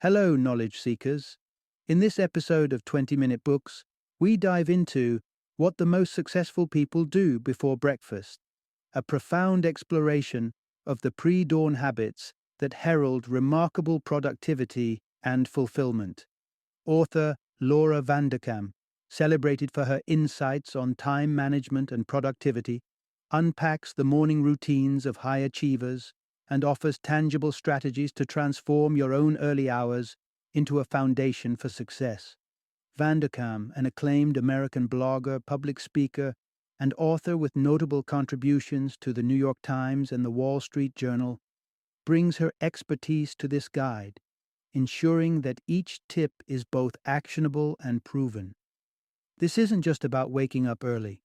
Hello, knowledge seekers. In this episode of 20-Minute Books, we dive into what the most successful people do before breakfast, a profound exploration of the pre-dawn habits that herald remarkable productivity and fulfillment. Author Laura Vanderkam, celebrated for her insights on time management and productivity, unpacks the morning routines of high achievers and offers tangible strategies to transform your own early hours into a foundation for success. Vanderkam, an acclaimed American blogger, public speaker, and author with notable contributions to the New York Times and the Wall Street Journal, brings her expertise to this guide, ensuring that each tip is both actionable and proven. This isn't just about waking up early.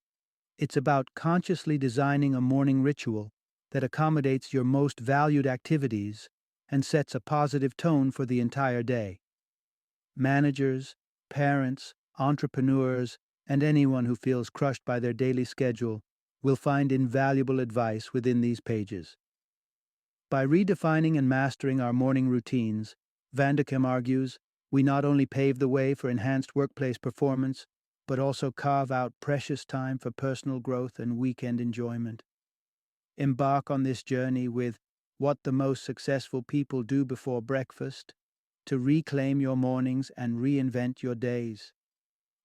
It's about consciously designing a morning ritual that accommodates your most valued activities and sets a positive tone for the entire day. Managers, parents, entrepreneurs, and anyone who feels crushed by their daily schedule will find invaluable advice within these pages. By redefining and mastering our morning routines, Vanderkam argues, we not only pave the way for enhanced workplace performance, but also carve out precious time for personal growth and weekend enjoyment. Embark on this journey with What the Most Successful People Do Before Breakfast to reclaim your mornings and reinvent your days.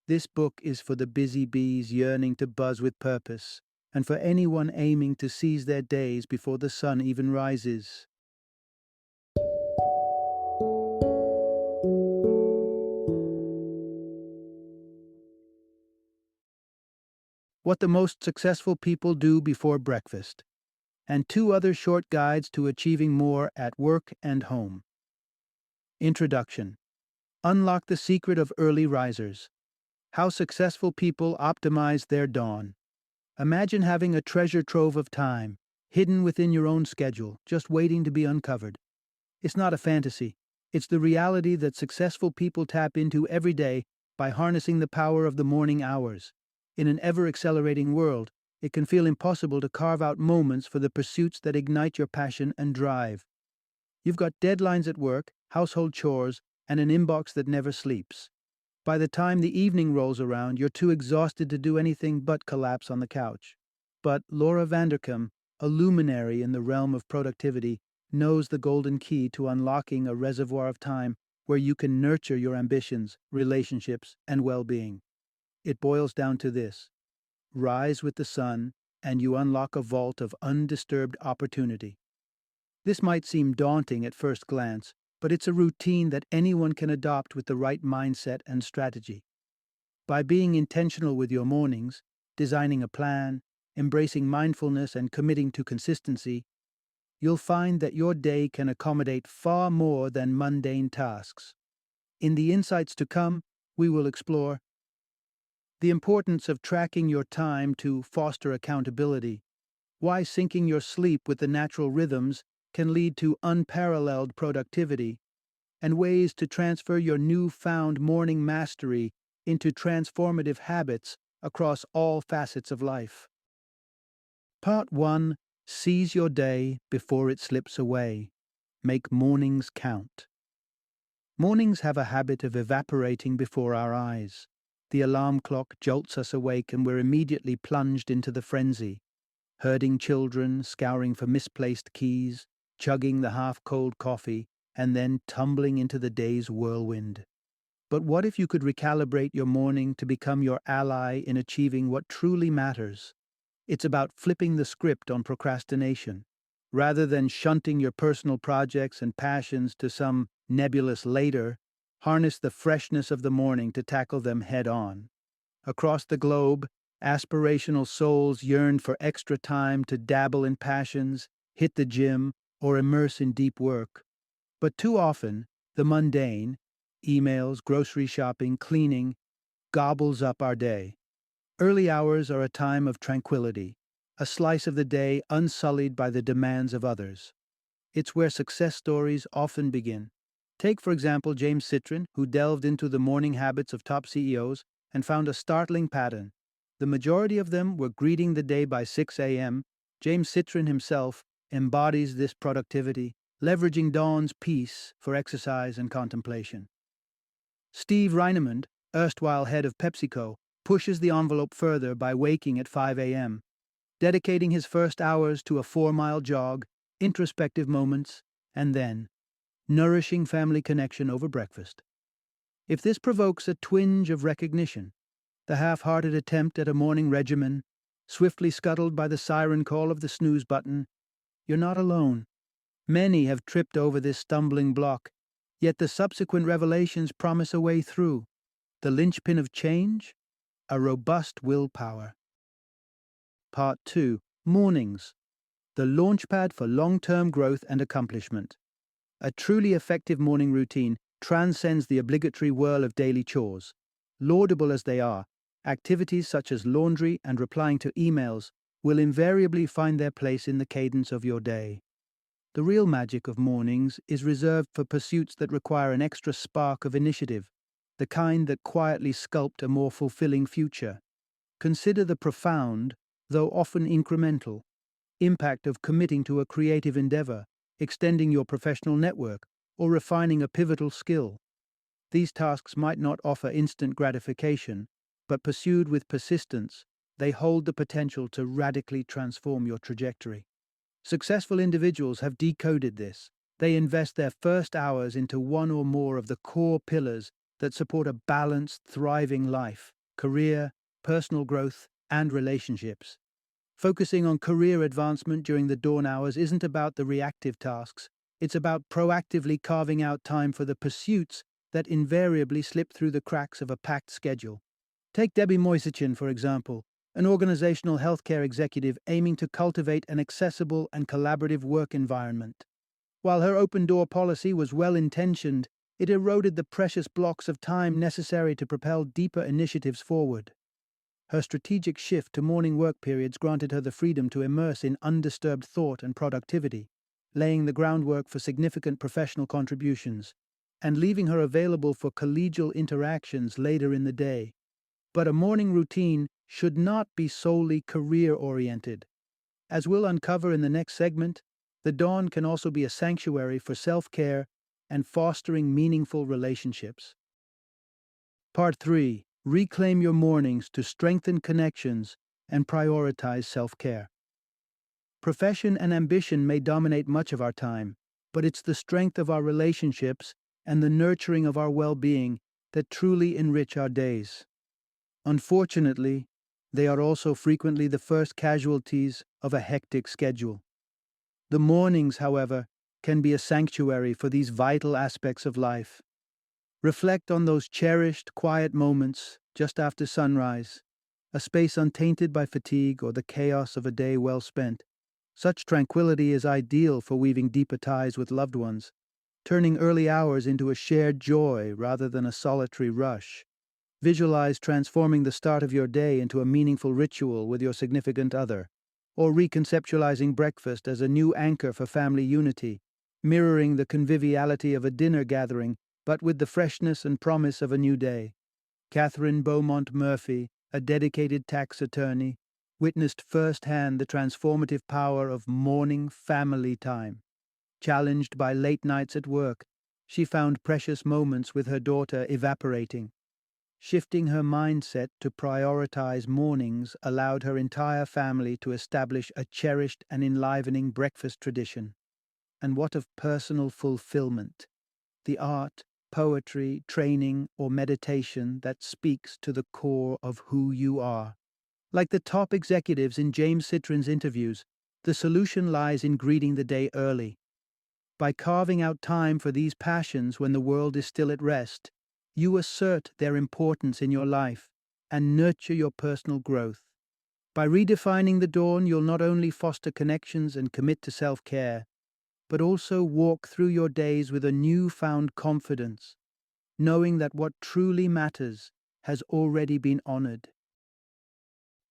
This book is for the busy bees yearning to buzz with purpose, and for anyone aiming to seize their days before the sun even rises. What the Most Successful People Do Before Breakfast, and 2 other short guides to achieving more at work and home. Introduction. Unlock the secret of early risers. How successful people optimize their dawn. Imagine having a treasure trove of time, hidden within your own schedule, just waiting to be uncovered. It's not a fantasy. It's the reality that successful people tap into every day by harnessing the power of the morning hours. In an ever-accelerating world, it can feel impossible to carve out moments for the pursuits that ignite your passion and drive. You've got deadlines at work, household chores, and an inbox that never sleeps. By the time the evening rolls around, you're too exhausted to do anything but collapse on the couch. But Laura Vanderkam, a luminary in the realm of productivity, knows the golden key to unlocking a reservoir of time where you can nurture your ambitions, relationships, and well-being. It boils down to this. Rise with the sun, and you unlock a vault of undisturbed opportunity. This might seem daunting at first glance, but it's a routine that anyone can adopt with the right mindset and strategy. By being intentional with your mornings, designing a plan, embracing mindfulness, and committing to consistency, you'll find that your day can accommodate far more than mundane tasks. In the insights to come, we will explore the importance of tracking your time to foster accountability, why syncing your sleep with the natural rhythms can lead to unparalleled productivity, and ways to transfer your newfound morning mastery into transformative habits across all facets of life. Part 1. Seize your day before it slips away. Make mornings count. Mornings have a habit of evaporating before our eyes. The alarm clock jolts us awake and we're immediately plunged into the frenzy. Herding children, scouring for misplaced keys, chugging the half-cold coffee, and then tumbling into the day's whirlwind. But what if you could recalibrate your morning to become your ally in achieving what truly matters? It's about flipping the script on procrastination. Rather than shunting your personal projects and passions to some nebulous later, harness the freshness of the morning to tackle them head-on. Across the globe, aspirational souls yearn for extra time to dabble in passions, hit the gym, or immerse in deep work. But too often, the mundane, emails, grocery shopping, cleaning, gobbles up our day. Early hours are a time of tranquility, a slice of the day unsullied by the demands of others. It's where success stories often begin. Take, for example, James Citrin, who delved into the morning habits of top CEOs and found a startling pattern. The majority of them were greeting the day by 6 a.m. James Citrin himself embodies this productivity, leveraging dawn's peace for exercise and contemplation. Steve Reinemund, erstwhile head of PepsiCo, pushes the envelope further by waking at 5 a.m., dedicating his first hours to a 4-mile jog, introspective moments, and then nourishing family connection over breakfast. If this provokes a twinge of recognition, the half-hearted attempt at a morning regimen, swiftly scuttled by the siren call of the snooze button, you're not alone. Many have tripped over this stumbling block, yet the subsequent revelations promise a way through. The linchpin of change? A robust willpower. Part 2. Mornings. The launchpad for long-term growth and accomplishment. A truly effective morning routine transcends the obligatory whirl of daily chores. Laudable as they are, activities such as laundry and replying to emails will invariably find their place in the cadence of your day. The real magic of mornings is reserved for pursuits that require an extra spark of initiative, the kind that quietly sculpt a more fulfilling future. Consider the profound, though often incremental, impact of committing to a creative endeavor, extending your professional network, or refining a pivotal skill. These tasks might not offer instant gratification, but pursued with persistence, they hold the potential to radically transform your trajectory. Successful individuals have decoded this. They invest their first hours into one or more of the core pillars that support a balanced, thriving life, career, personal growth, and relationships. Focusing on career advancement during the dawn hours isn't about the reactive tasks. It's about proactively carving out time for the pursuits that invariably slip through the cracks of a packed schedule. Take Debbie Moisichin, for example, an organizational healthcare executive aiming to cultivate an accessible and collaborative work environment. While her open-door policy was well-intentioned, it eroded the precious blocks of time necessary to propel deeper initiatives forward. Her strategic shift to morning work periods granted her the freedom to immerse in undisturbed thought and productivity, laying the groundwork for significant professional contributions, and leaving her available for collegial interactions later in the day. But a morning routine should not be solely career-oriented. As we'll uncover in the next segment, the dawn can also be a sanctuary for self-care and fostering meaningful relationships. Part 3. Reclaim your mornings to strengthen connections and prioritize self-care. Profession and ambition may dominate much of our time, but it's the strength of our relationships and the nurturing of our well-being that truly enrich our days. Unfortunately, they are also frequently the first casualties of a hectic schedule. The mornings, however, can be a sanctuary for these vital aspects of life. Reflect on those cherished, quiet moments just after sunrise, a space untainted by fatigue or the chaos of a day well spent. Such tranquility is ideal for weaving deeper ties with loved ones, turning early hours into a shared joy rather than a solitary rush. Visualize transforming the start of your day into a meaningful ritual with your significant other, or reconceptualizing breakfast as a new anchor for family unity, mirroring the conviviality of a dinner gathering, but with the freshness and promise of a new day. Catherine Beaumont Murphy, a dedicated tax attorney, witnessed firsthand the transformative power of morning family time. Challenged by late nights at work, she found precious moments with her daughter evaporating. Shifting her mindset to prioritize mornings allowed her entire family to establish a cherished and enlivening breakfast tradition. And what of personal fulfillment? The art, poetry, training, or meditation that speaks to the core of who you are. Like the top executives in James Citrin's interviews, the solution lies in greeting the day early. By carving out time for these passions when the world is still at rest, you assert their importance in your life and nurture your personal growth. By redefining the dawn, you'll not only foster connections and commit to self-care, but also walk through your days with a newfound confidence, knowing that what truly matters has already been honored.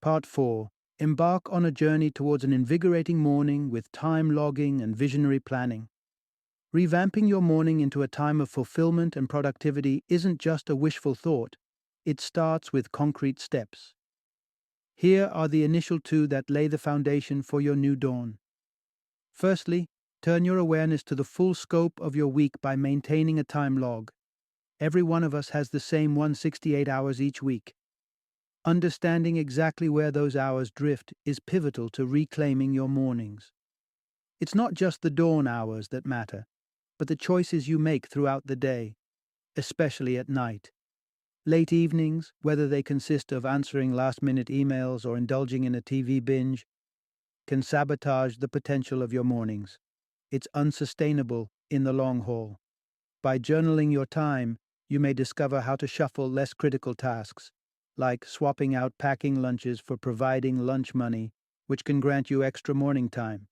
Part 4. Embark on a journey towards an invigorating morning with time logging and visionary planning. Revamping your morning into a time of fulfillment and productivity isn't just a wishful thought, it starts with concrete steps. Here are the initial 2 that lay the foundation for your new dawn. Firstly, Turn your awareness to the full scope of your week by maintaining a time log. Every one of us has the same 168 hours each week. Understanding exactly where those hours drift is pivotal to reclaiming your mornings. It's not just the dawn hours that matter, but the choices you make throughout the day, especially at night. Late evenings, whether they consist of answering last-minute emails or indulging in a TV binge, can sabotage the potential of your mornings. It's unsustainable in the long haul. By journaling your time, you may discover how to shuffle less critical tasks, like swapping out packing lunches for providing lunch money, which can grant you extra morning time.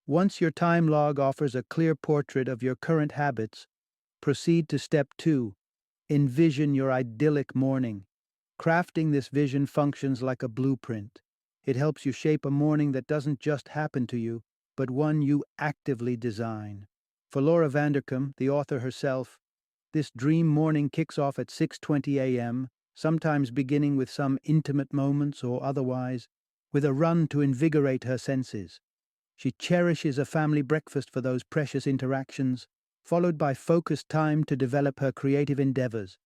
Once your time log offers a clear portrait of your current habits, proceed to step 2. Envision your idyllic morning. Crafting this vision functions like a blueprint. It helps you shape a morning that doesn't just happen to you, but one you actively design. For Laura Vanderkam, the author herself, this dream morning kicks off at 6:20 a.m., sometimes beginning with some intimate moments or otherwise, with a run to invigorate her senses. She cherishes a family breakfast for those precious interactions, followed by focused time to develop her creative endeavors.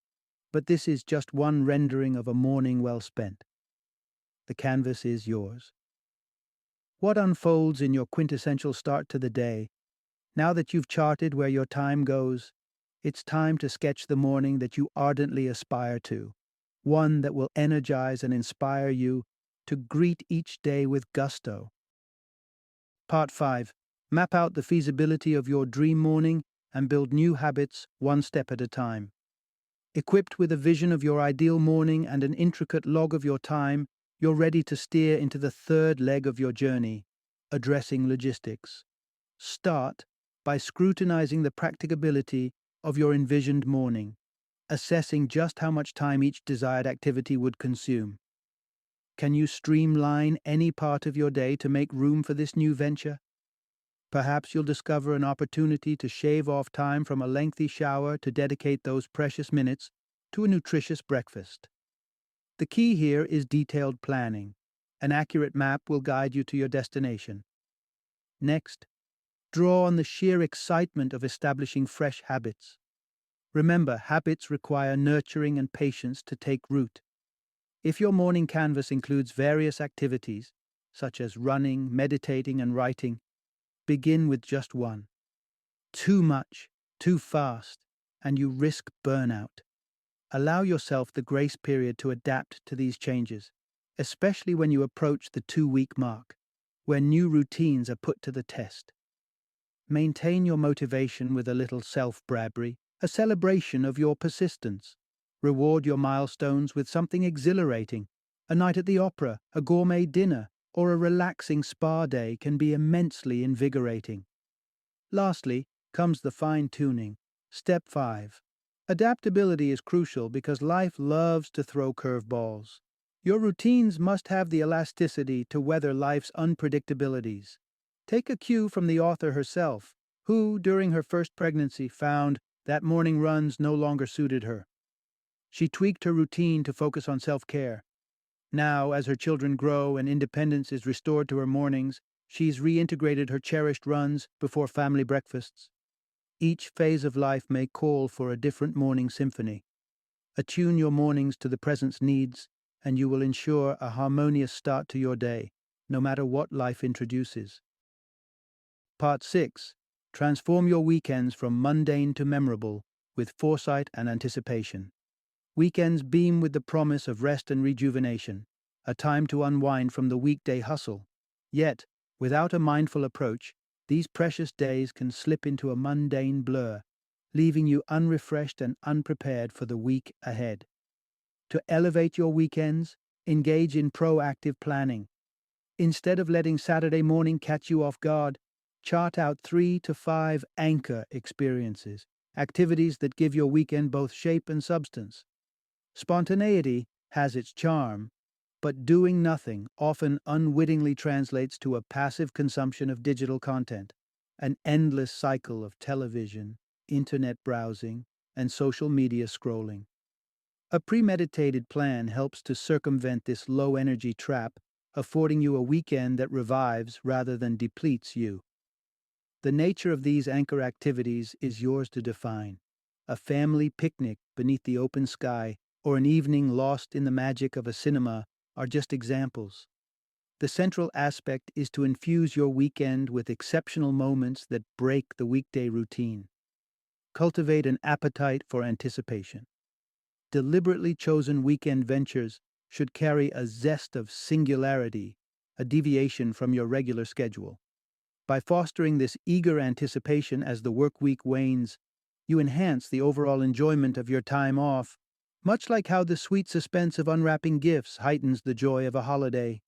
But this is just one rendering of a morning well spent. The canvas is yours. What unfolds in your quintessential start to the day? Now that you've charted where your time goes, it's time to sketch the morning that you ardently aspire to, one that will energize and inspire you to greet each day with gusto. Part 5. Map out the feasibility of your dream morning and build new habits one step at a time. Equipped with a vision of your ideal morning and an intricate log of your time, you're ready to steer into the third leg of your journey, addressing logistics. Start by scrutinizing the practicability of your envisioned morning, assessing just how much time each desired activity would consume. Can you streamline any part of your day to make room for this new venture? Perhaps you'll discover an opportunity to shave off time from a lengthy shower to dedicate those precious minutes to a nutritious breakfast. The key here is detailed planning. An accurate map will guide you to your destination. Next, draw on the sheer excitement of establishing fresh habits. Remember, habits require nurturing and patience to take root. If your morning canvas includes various activities, such as running, meditating, and writing, begin with just one. Too much, too fast, and you risk burnout. Allow yourself the grace period to adapt to these changes, especially when you approach the 2-week mark, where new routines are put to the test. Maintain your motivation with a little self-brabbery, a celebration of your persistence. Reward your milestones with something exhilarating. A night at the opera, a gourmet dinner, or a relaxing spa day can be immensely invigorating. Lastly, comes the fine-tuning. Step 5. Adaptability is crucial because life loves to throw curveballs. Your routines must have the elasticity to weather life's unpredictabilities. Take a cue from the author herself, who, during her first pregnancy, found that morning runs no longer suited her. She tweaked her routine to focus on self-care. Now, as her children grow and independence is restored to her mornings, she's reintegrated her cherished runs before family breakfasts. Each phase of life may call for a different morning symphony. Attune your mornings to the present's needs, and you will ensure a harmonious start to your day, no matter what life introduces. Part 6. Transform your weekends from mundane to memorable with foresight and anticipation. Weekends beam with the promise of rest and rejuvenation, a time to unwind from the weekday hustle. Yet, without a mindful approach, these precious days can slip into a mundane blur, leaving you unrefreshed and unprepared for the week ahead. To elevate your weekends, engage in proactive planning. Instead of letting Saturday morning catch you off guard, chart out 3 to 5 anchor experiences, activities that give your weekend both shape and substance. Spontaneity has its charm, but doing nothing often unwittingly translates to a passive consumption of digital content, an endless cycle of television, internet browsing, and social media scrolling. A premeditated plan helps to circumvent this low-energy trap, affording you a weekend that revives rather than depletes you. The nature of these anchor activities is yours to define. A family picnic beneath the open sky or an evening lost in the magic of a cinema are just examples. The central aspect is to infuse your weekend with exceptional moments that break the weekday routine. Cultivate an appetite for anticipation. Deliberately chosen weekend ventures should carry a zest of singularity, a deviation from your regular schedule. By fostering this eager anticipation as the work week wanes, you enhance the overall enjoyment of your time off, much like how the sweet suspense of unwrapping gifts heightens the joy of a holiday.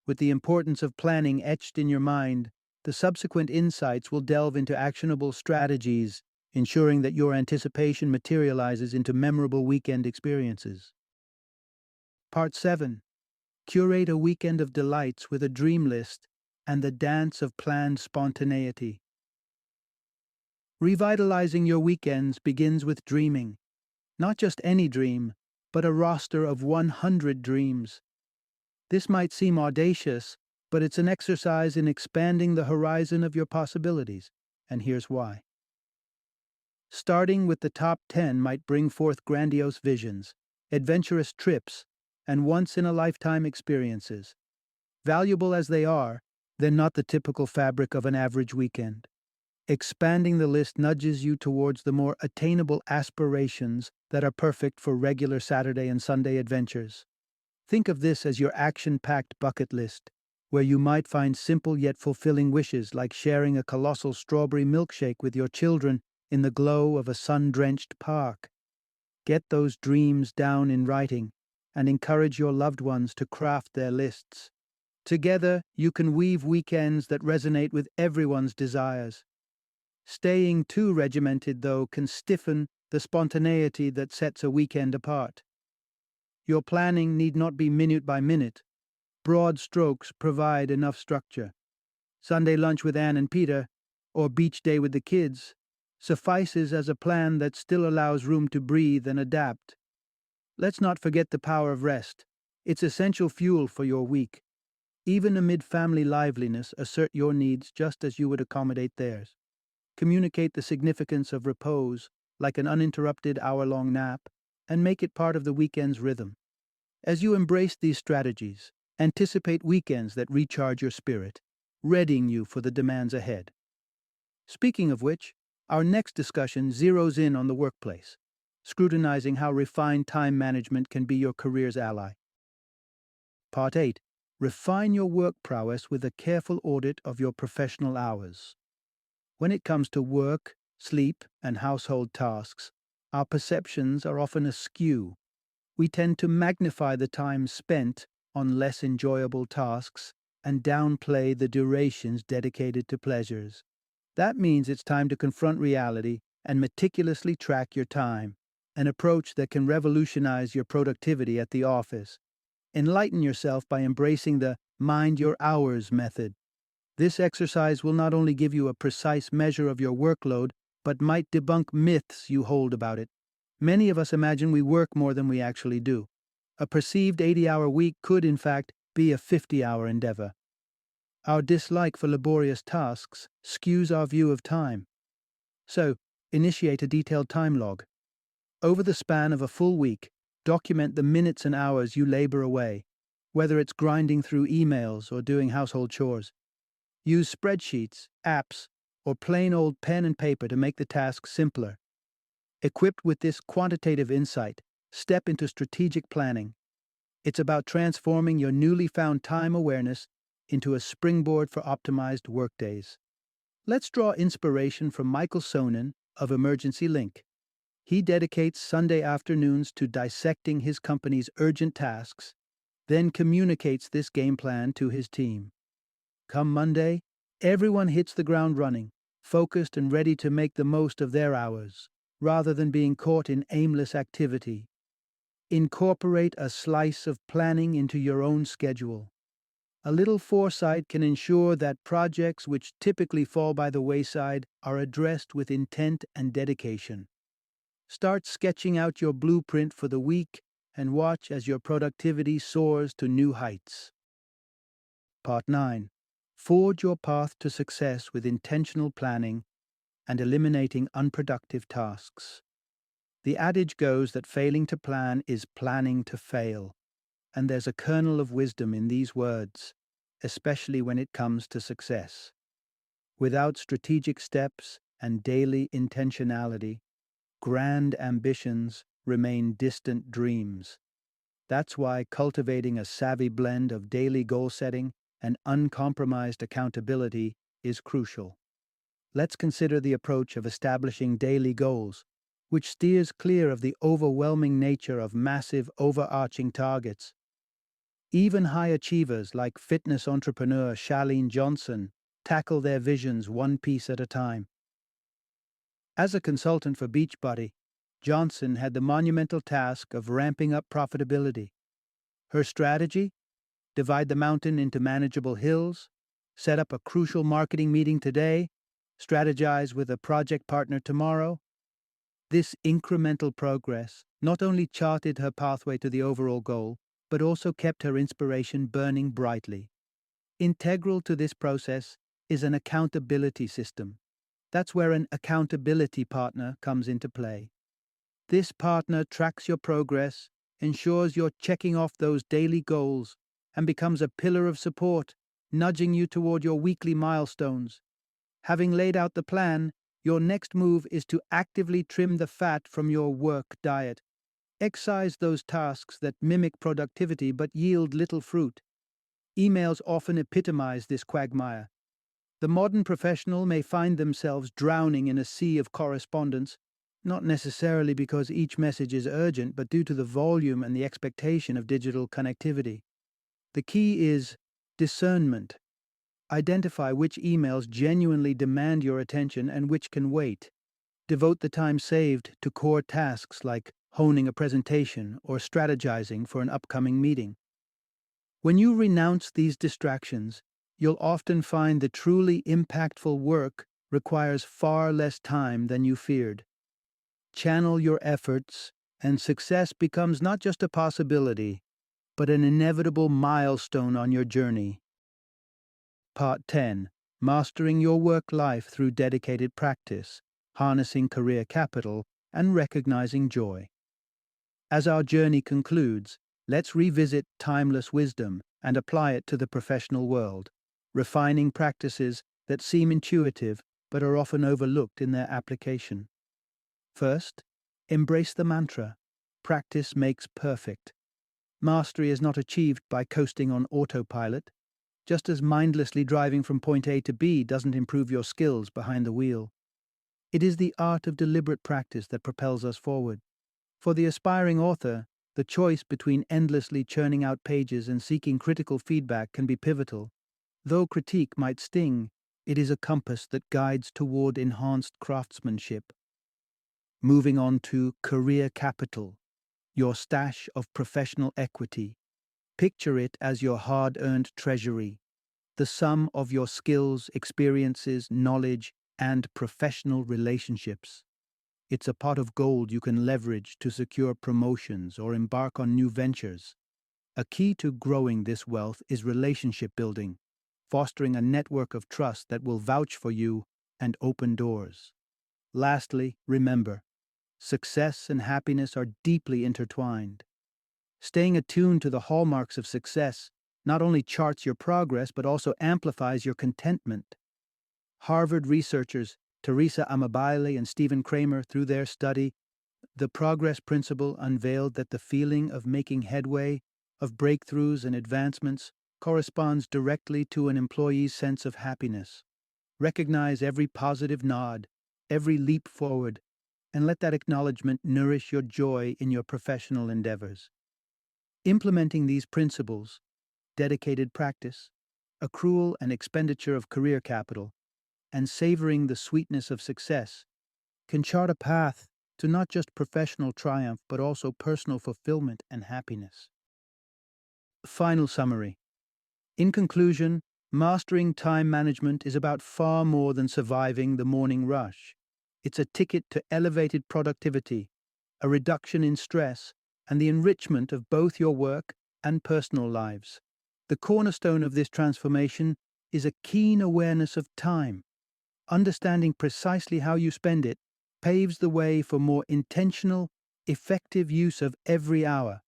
With the importance of planning etched in your mind, the subsequent insights will delve into actionable strategies, ensuring that your anticipation materializes into memorable weekend experiences. Part 7. Curate a weekend of delights with a dream list and the dance of planned spontaneity. Revitalizing your weekends begins with dreaming. Not just any dream, but a roster of 100 dreams. This might seem audacious, but it's an exercise in expanding the horizon of your possibilities, and here's why. Starting with the top 10 might bring forth grandiose visions, adventurous trips, and once-in-a-lifetime experiences. Valuable as they are, they're not the typical fabric of an average weekend. Expanding the list nudges you towards the more attainable aspirations that are perfect for regular Saturday and Sunday adventures. Think of this as your action-packed bucket list, where you might find simple yet fulfilling wishes like sharing a colossal strawberry milkshake with your children in the glow of a sun-drenched park. Get those dreams down in writing and encourage your loved ones to craft their lists. Together, you can weave weekends that resonate with everyone's desires. Staying too regimented, though, can stiffen the spontaneity that sets a weekend apart. Your planning need not be minute by minute. Broad strokes provide enough structure. Sunday lunch with Ann and Peter, or beach day with the kids, suffices as a plan that still allows room to breathe and adapt. Let's not forget the power of rest. It's essential fuel for your week. Even amid family liveliness, assert your needs just as you would accommodate theirs. Communicate the significance of repose, like an uninterrupted hour-long nap, and make it part of the weekend's rhythm. As you embrace these strategies, anticipate weekends that recharge your spirit, readying you for the demands ahead. Speaking of which, our next discussion zeroes in on the workplace, scrutinizing how refined time management can be your career's ally. Part 8. Refine your work prowess with a careful audit of your professional hours. When it comes to work, sleep, and household tasks, our perceptions are often askew. We tend to magnify the time spent on less enjoyable tasks and downplay the durations dedicated to pleasures. That means it's time to confront reality and meticulously track your time, an approach that can revolutionize your productivity at the office. Enlighten yourself by embracing the mind your hours method. This exercise will not only give you a precise measure of your workload, but might debunk myths you hold about it. Many of us imagine we work more than we actually do. A perceived 80-hour week could, in fact, be a 50-hour endeavor. Our dislike for laborious tasks skews our view of time. So, initiate a detailed time log. Over the span of a full week, document the minutes and hours you labor away, whether it's grinding through emails or doing household chores. Use spreadsheets, apps, or plain old pen and paper to make the task simpler. Equipped with this quantitative insight, step into strategic planning. It's about transforming your newly found time awareness into a springboard for optimized workdays. Let's draw inspiration from Michael Sonnen of Emergency Link. He dedicates Sunday afternoons to dissecting his company's urgent tasks, then communicates this game plan to his team. Come Monday, everyone hits the ground running, focused and ready to make the most of their hours, rather than being caught in aimless activity. Incorporate a slice of planning into your own schedule. A little foresight can ensure that projects which typically fall by the wayside are addressed with intent and dedication. Start sketching out your blueprint for the week and watch as your productivity soars to new heights. Part 9. Forge your path to success with intentional planning and eliminating unproductive tasks. The adage goes that failing to plan is planning to fail, and there's a kernel of wisdom in these words, especially when it comes to success. Without strategic steps and daily intentionality, grand ambitions remain distant dreams. That's why cultivating a savvy blend of daily goal setting and uncompromised accountability is crucial. Let's consider the approach of establishing daily goals, which steers clear of the overwhelming nature of massive, overarching targets. Even high achievers like fitness entrepreneur Charlene Johnson tackle their visions one piece at a time. As a consultant for Beachbody, Johnson had the monumental task of ramping up profitability. Her strategy? Divide the mountain into manageable hills, set up a crucial marketing meeting today, strategize with a project partner tomorrow. This incremental progress not only charted her pathway to the overall goal, but also kept her inspiration burning brightly. Integral to this process is an accountability system. That's where an accountability partner comes into play. This partner tracks your progress, ensures you're checking off those daily goals, and becomes a pillar of support, nudging you toward your weekly milestones. Having laid out the plan, your next move is to actively trim the fat from your work diet. Excise those tasks that mimic productivity but yield little fruit. Emails often epitomize this quagmire. The modern professional may find themselves drowning in a sea of correspondence, not necessarily because each message is urgent, but due to the volume and the expectation of digital connectivity. The key is discernment. Identify which emails genuinely demand your attention and which can wait. Devote the time saved to core tasks like honing a presentation or strategizing for an upcoming meeting. When you renounce these distractions, you'll often find the truly impactful work requires far less time than you feared. Channel your efforts, and success becomes not just a possibility, but an inevitable milestone on your journey. Part 10. Mastering your work life through dedicated practice, harnessing career capital, and recognizing joy. As our journey concludes, let's revisit timeless wisdom and apply it to the professional world, refining practices that seem intuitive but are often overlooked in their application. First, embrace the mantra, practice makes perfect. Mastery is not achieved by coasting on autopilot, just as mindlessly driving from point A to B doesn't improve your skills behind the wheel. It is the art of deliberate practice that propels us forward. For the aspiring author, the choice between endlessly churning out pages and seeking critical feedback can be pivotal. Though critique might sting, it is a compass that guides toward enhanced craftsmanship. Moving on to career capital, your stash of professional equity. Picture it as your hard-earned treasury, the sum of your skills, experiences, knowledge, and professional relationships. It's a pot of gold you can leverage to secure promotions or embark on new ventures. A key to growing this wealth is relationship building, fostering a network of trust that will vouch for you and open doors. Lastly, remember, success and happiness are deeply intertwined. Staying attuned to the hallmarks of success not only charts your progress but also amplifies your contentment. Harvard researchers Teresa Amabile and Stephen Kramer, through their study, The Progress Principle, unveiled that the feeling of making headway, of breakthroughs and advancements, corresponds directly to an employee's sense of happiness. Recognize every positive nod, every leap forward, and let that acknowledgement nourish your joy in your professional endeavors. Implementing these principles, dedicated practice, accrual and expenditure of career capital, and savoring the sweetness of success, can chart a path to not just professional triumph but also personal fulfillment and happiness. Final summary. In conclusion, mastering time management is about far more than surviving the morning rush. It's a ticket to elevated productivity, a reduction in stress, and the enrichment of both your work and personal lives. The cornerstone of this transformation is a keen awareness of time. Understanding precisely how you spend it paves the way for more intentional, effective use of every hour.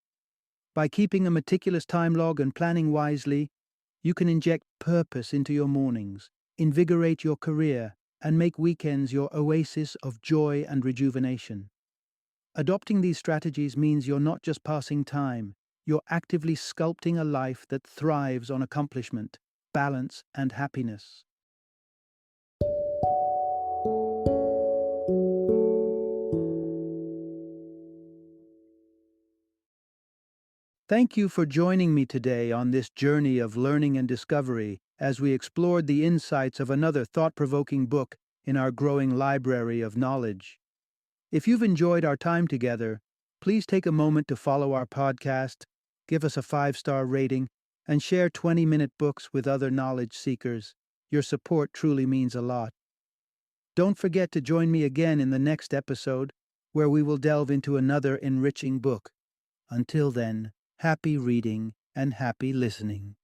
By keeping a meticulous time log and planning wisely, you can inject purpose into your mornings, invigorate your career, and make weekends your oasis of joy and rejuvenation. Adopting these strategies means you're not just passing time, you're actively sculpting a life that thrives on accomplishment, balance, and happiness. Thank you for joining me today on this journey of learning and discovery as we explored the insights of another thought-provoking book in our growing library of knowledge. If you've enjoyed our time together, please take a moment to follow our podcast, give us a 5-star rating, and share 20-minute books with other knowledge seekers. Your support truly means a lot. Don't forget to join me again in the next episode, where we will delve into another enriching book. Until then, happy reading and happy listening.